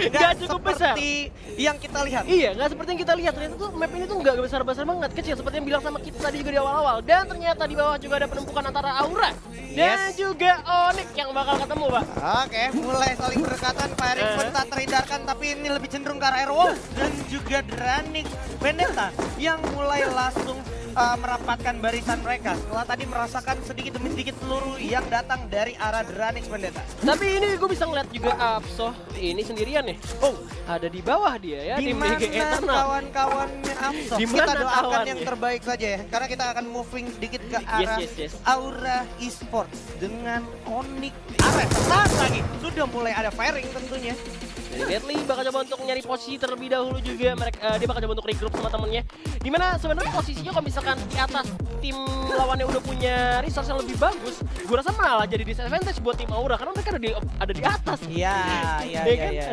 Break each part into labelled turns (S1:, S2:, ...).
S1: Nggak cukup besar.
S2: Seperti yang kita lihat.
S1: Iya, nggak seperti yang kita lihat. Ternyata tuh map ini tuh nggak besar-besar banget, kecil seperti yang bilang sama kita tadi juga di awal-awal. Dan ternyata di bawah juga ada penumpukan antara Aura dan juga Onyx yang bakal ketemu, Pak.
S2: Oke, mulai saling berdekatan. Firing pun tak terhindarkan, tapi ini lebih cenderung ke arah Airwolf dan juga Dranik Vendetta yang mulai langsung merapatkan barisan mereka setelah tadi merasakan sedikit demi sedikit peluru yang datang dari arah Dranik Vendetta.
S1: Tapi ini gue bisa ngeliat juga Apso ini sendirian nih. Oh, ada di bawah dia ya,
S2: Di
S1: tim
S2: mana
S1: DG Eternal.
S2: kawan-kawannya Apso?
S1: Di
S2: Kita
S1: mana
S2: doakan
S1: kawannya?
S2: yang terbaik saja ya, karena kita akan moving sedikit ke arah
S1: Yes.
S2: Aura Esports dengan Onyx Ares. Saat lagi sudah mulai ada firing tentunya.
S1: Jadi Deadly bakal coba untuk nyari posisi terlebih dahulu juga. Dia bakal coba untuk regroup sama temennya. Dimana sebenarnya posisinya kalau misalkan di atas tim lawannya udah punya resource yang lebih bagus, gue rasa malah jadi disadvantage buat tim Aura karena mereka ada di atas.
S2: Iya.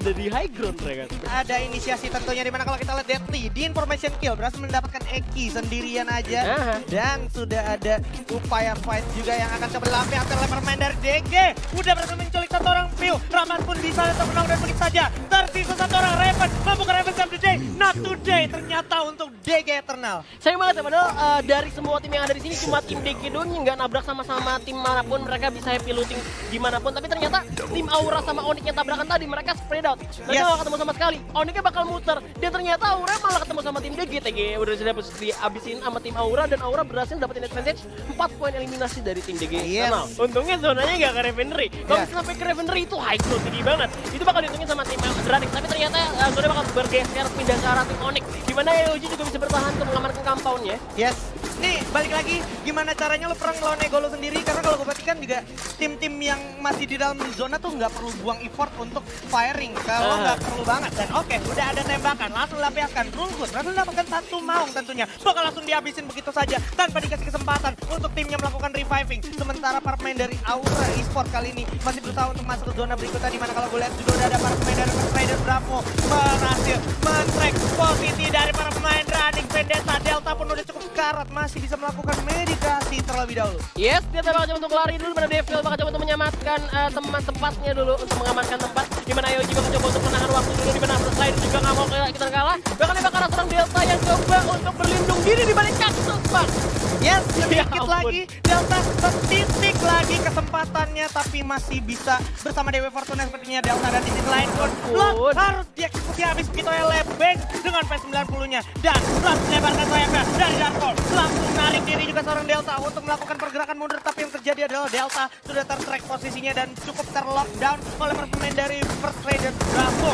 S1: Ada di high ground mereka.
S2: Ada inisiasi tentunya, dimana kalau kita lihat Deadly di information kill berhasil mendapatkan Eki sendirian aja. Dan sudah ada upaya fight juga yang akan coba dilampiaskan oleh pemain dari DG. Udah berhasil menculik satu orang view. Rahmat pun bisa termenang dan begitu saja. Tersisa satu orang Raven. Mampu ke Raven Sam today? Not today ternyata untuk DG Eternal.
S1: Sayang banget ya, padahal dari semua tim yang ada di sini cuma tim DG doang yang nggak nabrak sama-sama tim manapun, mereka bisa happy looting dimanapun. Tapi ternyata tim Aura sama Onyx yang tabrakan tadi mereka spread out. Mereka nggak ketemu sama sekali. Onyxnya bakal muter dan ternyata Aura malah ketemu sama tim DG. TG udah dihabisin sama tim Aura dan Aura berhasil dapetin advantage 4 poin eliminasi dari tim DG. Nah, untungnya zonanya nggak ke Revenery. Kalau sampai ke Revenery itu high ground tinggi banget. Itu bakal dihitungin sama tim Dranik. Tapi ternyata zonanya bakal bergeser pindah ke arah tim Onyx. Dimana EOG juga bisa bertahan untuk mengamankan compound-nya.
S2: Yes. Nih, balik lagi gimana caranya lo perang lawan ego lo sendiri, karena kalau gue perhatikan juga tim-tim yang masih di dalam zona tuh nggak perlu buang effort untuk firing kalau nggak perlu banget. Dan oke, udah ada tembakan, langsung lampiaskan. Rungkut, langsung mendapatkan satu maung tentunya. Bakal langsung dihabisin begitu saja tanpa dikasih kesempatan untuk timnya melakukan reviving. Sementara para pemain dari Aura Esports kali ini masih berusaha untuk masuk ke zona berikutnya, dimana kalau gue lihat juga udah ada para pemain dari Rider Bravo berhasil men-track posisi dari para pemain Dranik Vendetta. Delta pun udah cukup karat, masih bisa melakukan medikasi terlebih dahulu.
S1: Yes, dia bakal coba untuk lari dulu, dimana Devil bakal coba untuk menyamatkan tempatnya dulu untuk mengamankan tempat. Dimana Yoji bakal coba untuk menahan waktu dulu, dimana Slider juga nggak mau kita kalah. Bahkan dia bakal ada seorang Delta yang coba untuk berlindung diri di balik kaktus, Pak.
S2: Yes, sedikit lagi Delta setitik lagi kesempatannya, tapi masih bisa bersama Dewi Fortuna sepertinya Delta. Dan di sisi lain pun Lot harus dieksekusi habis begitu oleh Lebeng dengan P90-nya. Dan Lot melebarkan sayapnya dari Darkhold, langsung narik diri juga seorang Delta untuk melakukan pergerakan mundur. Tapi yang terjadi adalah Delta sudah ter-track posisinya dan cukup ter-lockdown oleh pemain dari First Raider Bravo.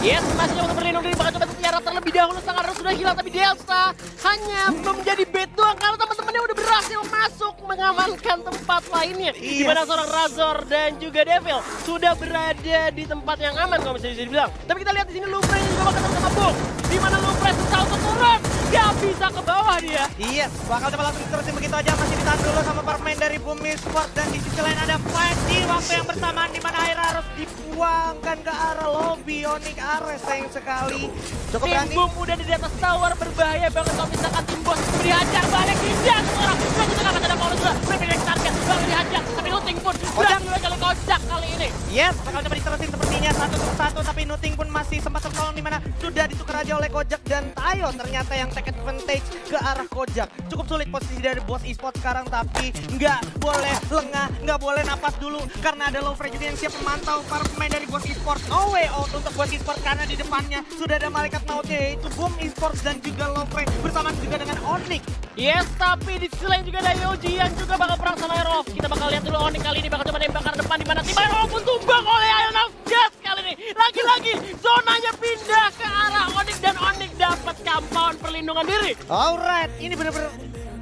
S1: Yes, masih coba untuk berlindung diri, bakal coba secara terlebih dahulu. Sang arus sudah hilang, tapi Delta hanya menjadi bait doang karena teman-temannya udah berhasil masuk mengamankan tempat lainnya. Di mana seorang Razor dan juga Devil sudah berada di tempat yang aman kalau bisa dibilang. Tapi kita lihat di sini Lupre juga bakal ketemu sama Bung. Di mana Lupre susah untuk turun, gak bisa ke bawah dia.
S2: Yes, bakal coba langsung diterusin begitu aja, masih ditahan dulu sama para pemain dari Bumi Sport. Dan di sisi lain ada fight di waktu yang bersamaan, di mana air harus dibuangkan ke arah lobby. Onyx Ares sayang sekali. Cukup berani.
S1: Tim Boom udah di atas tower, berbahaya banget kalau misalkan tim bos dihajar balik, tidak seorang. Dua kita gak ada power juga, berpindah target, baru dihajar. Tapi looting pun berhasil kali kocak kali ini.
S2: Yes, bakal coba diterusin sepertinya satu, tapi Nuting pun masih sempat tertolong, di mana sudah ditukar aja oleh Kojak dan Tayo. Ternyata yang take advantage ke arah Kojak. Cukup sulit posisi dari bos esports sekarang, tapi nggak boleh lengah, nggak boleh napas dulu karena ada Lovre juga yang siap memantau para pemain dari bos esports. No way out untuk bos esports karena di depannya sudah ada malaikat mautnya, yaitu Boom Esports dan juga Lovre bersama juga dengan Onyx.
S1: Yes, tapi di sisi lain juga ada Yoji yang juga bakal perang sama Aerof. Kita bakal lihat dulu Onyx kali ini bakal coba nembak ke depan, di mana tim Aerof pun tumbang oleh Iron of Gas kali ini. Lagi-lagi zonanya pindah ke arah Onyx dan Onyx dapat compound perlindungan diri.
S2: Alright, ini benar-benar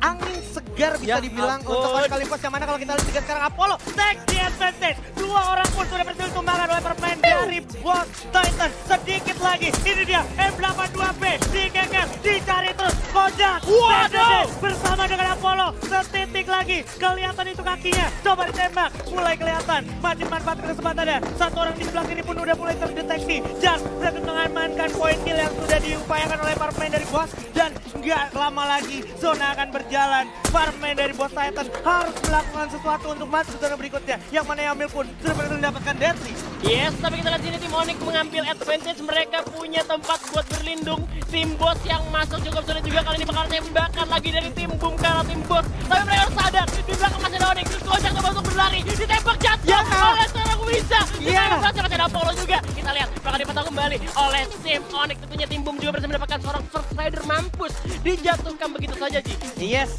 S2: angin segar bisa dibilang untuk Onyx Olympus, yang mana kalau kita lihat juga sekarang Apollo take the advantage. Dua orang pun sudah berhasil ditumbangkan oleh pemain dari Boss Titan. Sedikit lagi, ini dia M82B dikeker, dicari terus Kojak. Waduh, bersama Gimana dengan Apollo? Setitik lagi. Kelihatan itu kakinya. Coba ditembak. Mulai kelihatan. Masih manfaatkan kesempatannya. Satu orang di sebelah kiri pun udah mulai terdeteksi. Jas berhasil mengamankan poin kill yang sudah diupayakan oleh para pemain dari Boss. Dan nggak lama lagi zona akan berjalan. Para pemain dari Boss Titan harus melakukan sesuatu untuk masuk ke zona berikutnya. Yang mana Yamil pun sudah berhasil mendapatkan Deadly.
S1: Yes, tapi kita lihat sini tim Onyx mengambil advantage. Mereka punya tempat buat berlindung. Tim Boss yang masuk cukup sulit juga. Kali ini bakal tembakan lagi dari tim Boom karena tim Boss. Tapi mereka harus sadar, di belakang masih ada Onyx. Kocak coba untuk berlari, ditembak jatuh oleh seorang Wiza. Ditembak masih ada Apollo juga. Kita lihat, bakal dipotong kembali oleh tim Onyx. Tentunya tim Boom juga berhasil mendapatkan seorang first rider mampus. Dijatuhkan begitu saja, Ji.
S2: Yes.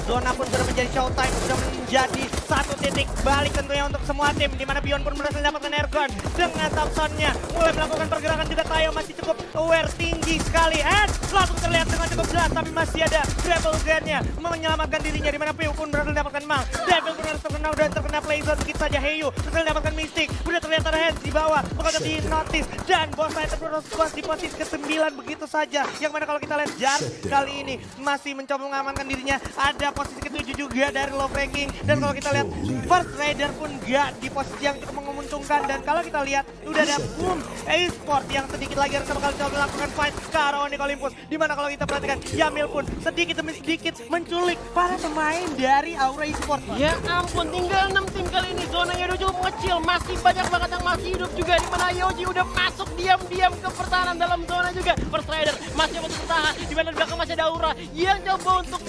S2: Zona pun sudah menjadi showtime. Sudah menjadi satu titik balik tentunya untuk semua tim. Dimana Bion pun berhasil mendapatkan airgun. Dengan Thompson-nya mulai melakukan pergerakan juga. Tayo masih cukup aware tinggi sekali. And langsung terlihat dengan cukup jelas. Tapi masih ada Rebel Zen-nya menyelamatkan dirinya. Dimana Piu pun berhasil mendapatkan Mal. Devil pun harus terkena dan terkena playzone. Begitu saja Heyu berhasil mendapatkan Mystic. Udah terlihat ada hands di bawah. Bakal di notice. Dan Boss Titan terus di posisi ke-9 begitu saja. Yang mana kalau kita lihat Jar kali ini masih mencoba mengamankan dirinya. Ada posisi ke-7 juga dari low ranking. Dan kalau kita lihat First Rider pun gak di posisi yang cukup menguntungkan. Dan kalau kita lihat udah ada Boom Esport yang sedikit lagi harus bakal coba melakukan fight ke arah Onyx Olympus. Dimana kalau kita perhatikan Yamil pun sedikit demi sedikit menculik para pemain dari Aura Esport.
S1: Ya ampun, tinggal 6 tim kali ini. Zonanya udah cukup kecil, masih banyak banget yang masih hidup juga. Dimana Yoji udah masuk diam-diam ke pertahanan dalam zona juga. First Rider masih untuk bertahan. Dimana di belakang masih ada Aura yang coba untuk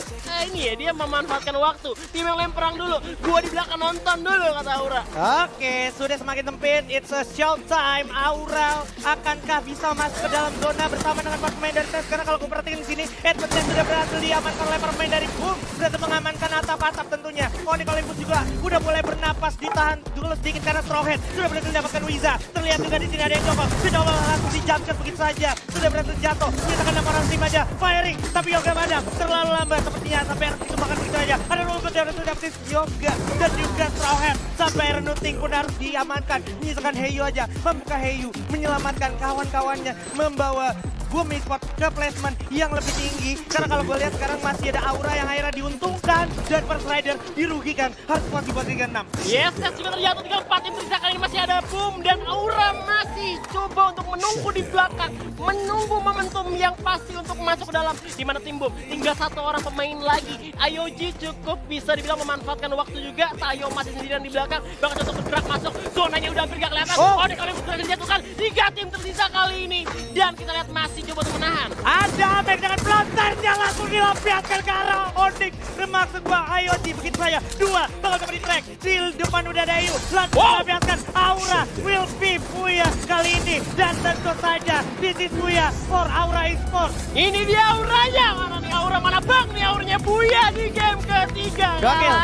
S1: ini ya, dia memanfaatkan waktu. Tim yang lem perang dulu, gua di belakang nonton dulu kata Aura.
S2: Oke, sudah semakin sempit. It's a showtime. Aura akankah bisa masuk ke dalam zona bersama dengan para pemain dari TES? Karena kalau gue perhatiin di sini, Edwardnya sudah berhasil diamankan oleh para pemain dari Boom. Berhasil mengamankan atap-atap tentunya. Onyx Olympus juga udah mulai bernapas, ditahan dulu sedikit karena Strawhead sudah berhasil mendapatkan Wiza. Terlihat juga di sini ada yang coba langsung dijamkan begitu saja. Sudah berhasil jatuh. Menyisakan 6 orang tim aja. Firing, tapi Yoga Madam terlalu lambat sepertinya sampai harus dikembangkan begitu aja. Ada Rulbet yang harus dapetin Yoga dan juga Strawhead. Sampai Renuting pun harus diamankan. Menyisakan Heyu aja. Membuka Heyu, menyelamatkan kawan-kawannya, membawa Boom Esport ke placement yang lebih tinggi. Karena kalau gue lihat sekarang masih ada Aura yang akhirnya diuntungkan dan First Rider dirugikan, harus posisi posisi ke-6.
S1: Yes, juga terjatuh tinggal 4 tim tersisa. Kali ini masih ada Boom dan Aura masih coba untuk menunggu di belakang, menunggu momentum yang pasti untuk masuk ke dalam. Dimana tim Boom tinggal 1 orang pemain lagi. Ayoji cukup bisa dibilang memanfaatkan waktu juga. Tayo masih sendirian di belakang, bakal contoh bergerak masuk. Zonanya udah hampir gak kelihatan. Onyx Olympus sudah dijatuhkan. 3 tim tersisa kali ini. Dan kita lihat masih coba untuk menahan.
S2: Ada Amek dengan pelontarnya langsung dilampiaskan ke arah Onyx. Maksud gua Ayoji begitu saja. 2 bakal coba di track. Di depan udah ada Ayu. Langsung dilampiaskan. Aura will be Buya kali ini. Dan tentu saja this is Buya for Aura Esport.
S1: Ini dia Auranya. Mana nih Aura, mana bang nih Auranya Buya di game ketiga.
S2: Gokil.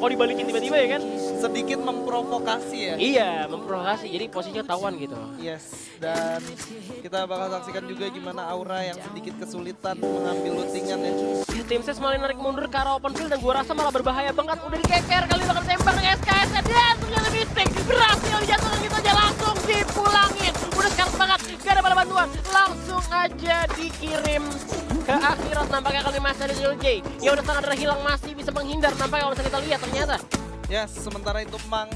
S1: Oh dibalikin tiba-tiba ya kan?
S3: Sedikit memprovokasi ya.
S1: Iya, memprovokasi. Jadi posisinya tawan gitu.
S3: Yes, dan kita bakal saksikan juga gimana Aura yang sedikit kesulitan mengambil lootingan ya.
S1: Tim Ses malah narik mundur ke arah open field dan gua rasa malah berbahaya banget. Udah dikeker kali bakal tembak dengan SKS dan ternyata Mystic berhasil dijatuhkan gitu aja, langsung dipulangin. Udah sekarang banget, gak ada bala bantuan, langsung aja dikirim ke akhirat. Nampaknya kali masih ada LJ yang udah sangat hilang, masih bisa menghindar. Nampaknya kalau bisa kita lihat ternyata.
S3: Yes, sementara itu Mang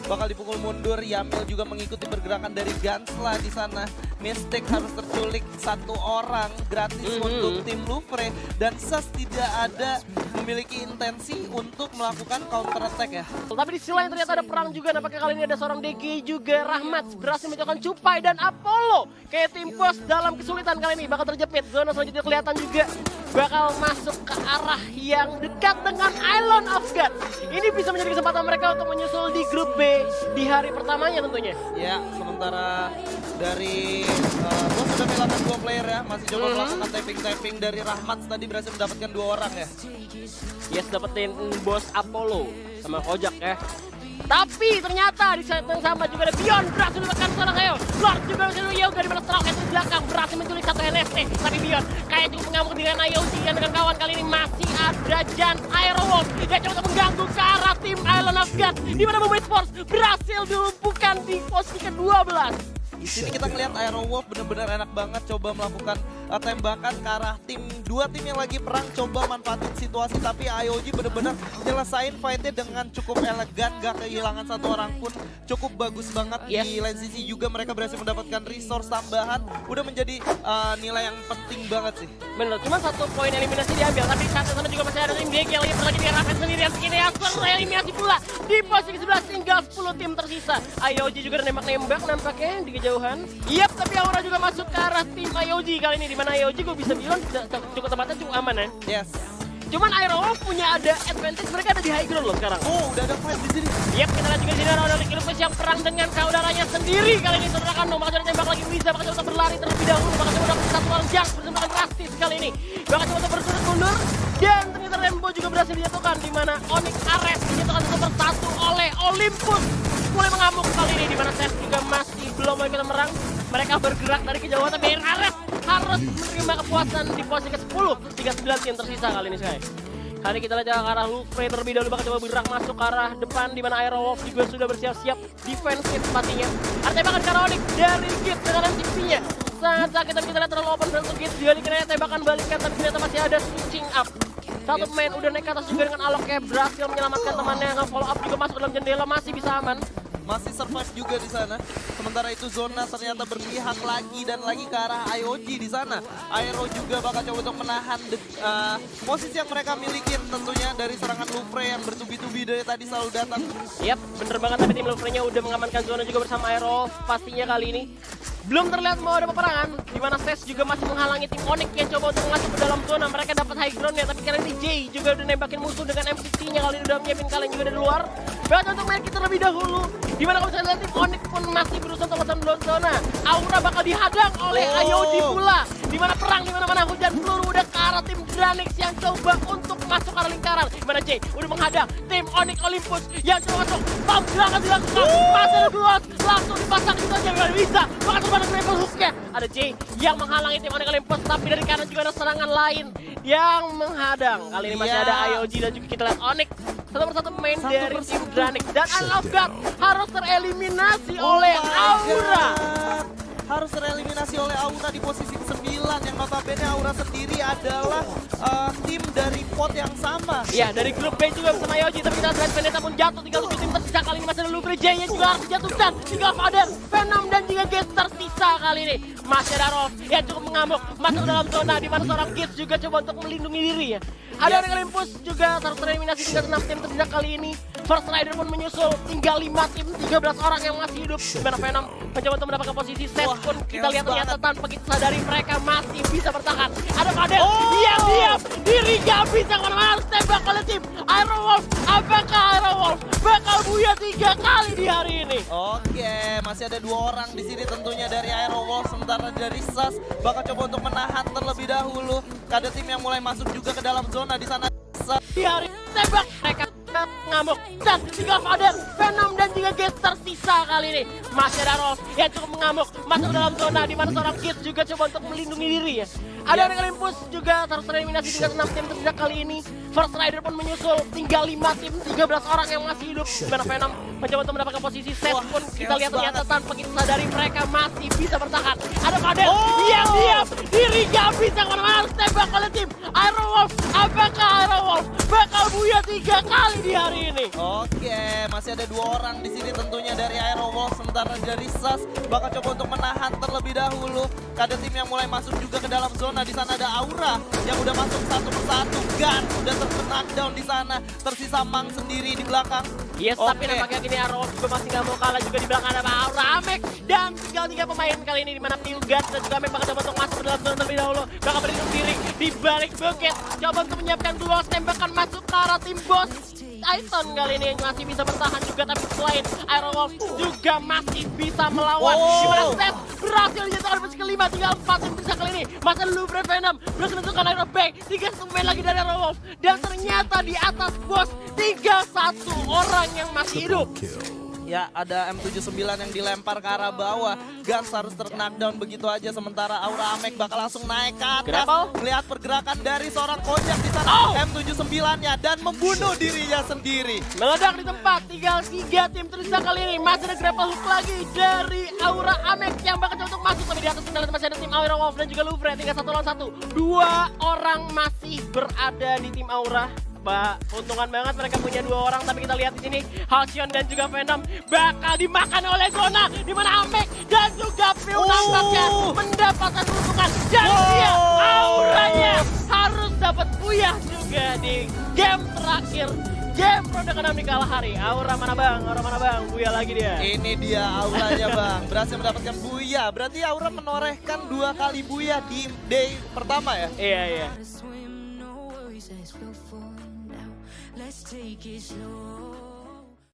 S3: bakal dipukul mundur. Yamil juga mengikuti pergerakan dari Gansla di sana. Mystic harus terculik 1 orang gratis untuk tim Louvre. Dan Ses tidak ada memiliki intensi untuk melakukan counter attack ya.
S1: Tapi di sisi lain ternyata ada perang juga. Nampaknya kali ini ada seorang DG juga. Rahmat berhasil mencoba Cupai dan Apollo. Kayak tim Boss dalam kesulitan kali ini bakal terjepit. Zona selanjutnya kelihatan juga bakal masuk ke arah yang dekat dengan Island of God. Ini bisa menjadi kesempatan mereka untuk menyusul di grup B di hari pertamanya tentunya.
S3: Ya, sementara dari Boss sudah kehilangan 2 player ya. Masih coba melakukan tapping-tapping dari Rahmat tadi berhasil mendapatkan 2 orang ya.
S1: Yes, dapetin Boss Apollo sama Kojak ya. Tapi ternyata di saat yang sama juga ada Bion berhasil menekan seorang Heo. Lord juga berhasil Yoga di mana Strawhead di belakang berhasil menculik 1 NST. Tapi Bion kayak cukup mengamuk dengan Ayoji dan dengan kawan kali ini masih ada Jan Aerowolf. Dia coba untuk mengganggu ke arah tim Island of God. Di mana Boom Force berhasil dilumpuhkan di posisi ke-12.
S3: Di sini kita ngelihat Aerowolf benar-benar enak banget coba melakukan tembakan ke arah tim dua tim yang lagi perang coba manfaatin situasi, tapi IOG bener-bener nyelesain fightnya dengan cukup elegan, gak kehilangan satu orang pun, cukup bagus banget. Di lane CC juga mereka berhasil mendapatkan resource tambahan, udah menjadi nilai yang penting banget sih.
S1: Bener, cuma 1 poin eliminasi diambil, tapi saat sana juga masih ada tim DG yang lagi berlagi di Raven sendirian begini ya, eliminasi pula di posisi 11 tinggal 10 tim tersisa. IOG juga nembak-nembak nampaknya di kejauhan. Yap, tapi Aura juga masuk ke arah tim IOG kali ini, dimana IOG gue bisa bilang cukup tempatnya cukup aman ya.
S3: Yes.
S1: Cuman Aerowolf punya ada advantage, mereka ada di high ground loh sekarang.
S3: Oh, udah ada fight di sini.
S1: Yap, kita lihat juga di sini ada Ricky Lupus yang perang dengan kaudaranya sendiri kali ini. Saudara Kano, bakal coba tembak lagi bisa, bakal coba berlari terlebih dahulu, bakal coba dapat satu orang jump bersama drastis kali ini. Bakal coba berturut mundur, dan ternyata Rembo juga berhasil dijatuhkan, di mana Onyx Ares dijatuhkan 1-1 oleh Olympus. Mulai mengamuk kali ini, di mana Tess juga masih belum mau ikut merang. Mereka bergerak dari kejauhan, tapi Ares harus menerima kepuasan di posisi ke-10. 39 tim tersisa kali ini, Sky. Kali kita lihat ke arah Lufre terlebih dahulu, bakal coba bergerak masuk ke arah depan, di mana Aerowolf juga sudah bersiap-siap defensif pastinya. Ada tembakan ke arah Onyx dari Git dengan MCP-nya. Sangat sakit, tapi kita lihat terlalu open untuk Git. Dia kena tembakan balikan, tapi ternyata masih ada switching up. Satu pemain udah naik ke atas juga dengan Aloknya, berhasil menyelamatkan temannya. Nge-follow up juga masuk ke dalam jendela, masih bisa aman.
S3: Masih survive juga di sana. Sementara itu Zona ternyata berpihak lagi dan lagi ke arah IOG di sana. Aero juga bakal coba untuk menahan posisi yang mereka miliki, tentunya dari serangan Lufre yang bertubi-tubi dari tadi selalu datang.
S1: Yap, bener banget, tapi tim Lufre-nya udah mengamankan Zona juga bersama Aero pastinya kali ini. Belum terlihat mau ada peperangan, di mana Ses juga masih menghalangi tim Onyx yang coba untuk masuk ke dalam zona. Mereka dapat high ground-nya, tapi kali ini Jay juga udah nembakin musuh dengan MCT-nya, kali ini udah menyiapin kalian juga dari luar. Bahkan untuk main kita lebih dahulu, di mana kalau saya lihat tim Onyx pun masih berusaha untuk masuk dalam zona. Aura bakal dihadang oleh IOG pula, di mana perang di mana-mana, hujan peluru udah ke arah tim Dranix yang coba untuk masuk ke arah lingkaran. Di mana Jay udah menghadang tim Onyx Olympus yang coba masuk. Pam gerakan dilakukan, masih ada Bluos, langsung dipasang itu aja nggak bisa. Bahkan ada triple hook-nya. Ada Jay yang menghalangi tim Onyx Olympus, tapi dari kanan juga ada serangan lain yang menghadang. Kali ini masih ada IOG dan juga kita lihat Onyx satu persatu pemain dari tim Dranix. Dan I Love God harus tereliminasi oleh Aura.
S3: Harus tereliminasi oleh Aura di posisi ke-9, yang notabene Aura sendiri adalah tim dari pot yang sama.
S1: Iya, dari grup B juga bersama IOG, tapi kita lihat Vendetta pun jatuh, tinggal 7 tim tersisa. Kali ini masih ada Lufre, Jay yang juga harus dijatuhkan, tinggal Fader, Venom dan juga Gits tersisa kali ini. Masih ada Rolf yang cukup mengamuk masuk ke dalam zona, di mana seorang Gits juga coba untuk melindungi dirinya. Ada Onyx Olympus juga harus tereliminasi, tinggal 6 tim tersisa kali ini. First Rider pun menyusul, tinggal 5 tim, 13 orang yang masih hidup. Di mana Venom mencoba untuk mendapatkan posisi. Set pun kita lihat ternyata tanpa kita sadari mereka masih bisa bertahan. Ada Fader yang diam, diri gak bisa kemana-mana, harus tembak oleh tim Aerowolf. Apakah Aerowolf bakal buya 3 kali di hari ini?
S3: Oke, masih ada 2 orang di sini tentunya dari Aerowolf, sementara dari SAS bakal coba untuk menahan terlebih dahulu. Ada tim yang mulai masuk juga ke dalam zona di sana.
S1: Di hari tembak mereka ngamuk dan tinggal Fader, Venom dan juga Gits tersisa kali ini. Masih ada Rolf yang cukup mengamuk masuk ke dalam zona, di mana seorang Gits juga coba untuk melindungi diri ya. Ada Onyx Olympus juga harus tereliminasi, tinggal 6 tim tersisa kali ini. First Rider pun menyusul, tinggal 5 tim, 13 orang yang masih hidup. Di mana Venom mencoba untuk mendapatkan posisi. Set pun kita lihat ternyata tanpa kita sadari mereka masih bisa bertahan. Ada Fader yang diam, diri gak bisa kemana-mana, harus tembak oleh tim Aerowolf. Apakah Aerowolf bakal buya 3 kali di hari ini?
S3: Oke, masih ada 2 orang di sini tentunya dari Aerowolf, sementara dari SAS bakal coba untuk menahan terlebih dahulu. Ada tim yang mulai masuk juga ke dalam zona, di sana ada Aura yang udah masuk satu persatu. Gun udah knockdown di sana, tersisa Mang sendiri di belakang.
S1: Yes, tapi nampaknya gini Aerowolf juga masih gak mau kalah, juga di belakang ada Aura, Amek, dan tinggal 3 pemain kali ini, di mana Pilgat dan juga Amek bakal coba untuk masuk ke dalam zona terlebih dahulu. Bakal berlindung diri di balik bucket, coba untuk menyiapkan Bluos, tembakan masuk ke arah tim bos. Titan kali ini masih bisa bertahan juga, tapi selain Aerowolf juga masih bisa melawan. Di mana Set berhasil dijatuhkan posisi ke-5, tinggal 4 tim tersisa kali ini. Masih ada Lufre, Venom berhasil menentukan Aero Bank, 3 pemain lagi dari Aerowolf, dan ternyata di atas bos 31 orang yang masih hidup.
S3: Ya, ada M79 yang dilempar ke arah bawah. Guns harus ter-knockdown begitu aja. Sementara Aura Amek bakal langsung naik ke atas.
S1: Grapple.
S3: Melihat pergerakan dari seorang Kojak di sana.
S1: Oh.
S3: M79-nya dan membunuh dirinya sendiri.
S1: Meledak di tempat, tinggal 3 tim tersisa kali ini. Masih ada grapple hook lagi dari Aura Amek yang bakal coba untuk masuk. Tapi di atas kita lihat masih ada tim Aura Wolf dan juga Lufre. Tinggal 1 lawan 1. 2 orang masih berada di tim Aura. Keuntungan banget mereka punya 2 orang, tapi kita lihat di sini Halcyon dan juga Venom bakal dimakan oleh Zona, di mana Amek dan juga Phil nampaknya mendapatkan keuntungan dan dia auranya harus dapat buyah juga di game terakhir. Game ronde ke-6 di kalah hari. Aura mana bang? Aura mana bang? Buya lagi dia.
S3: Ini dia auranya bang, berhasil mendapatkan buya. Berarti Aura menorehkan 2 kali buya di day pertama ya?
S1: Iya.
S4: Let's take it slow.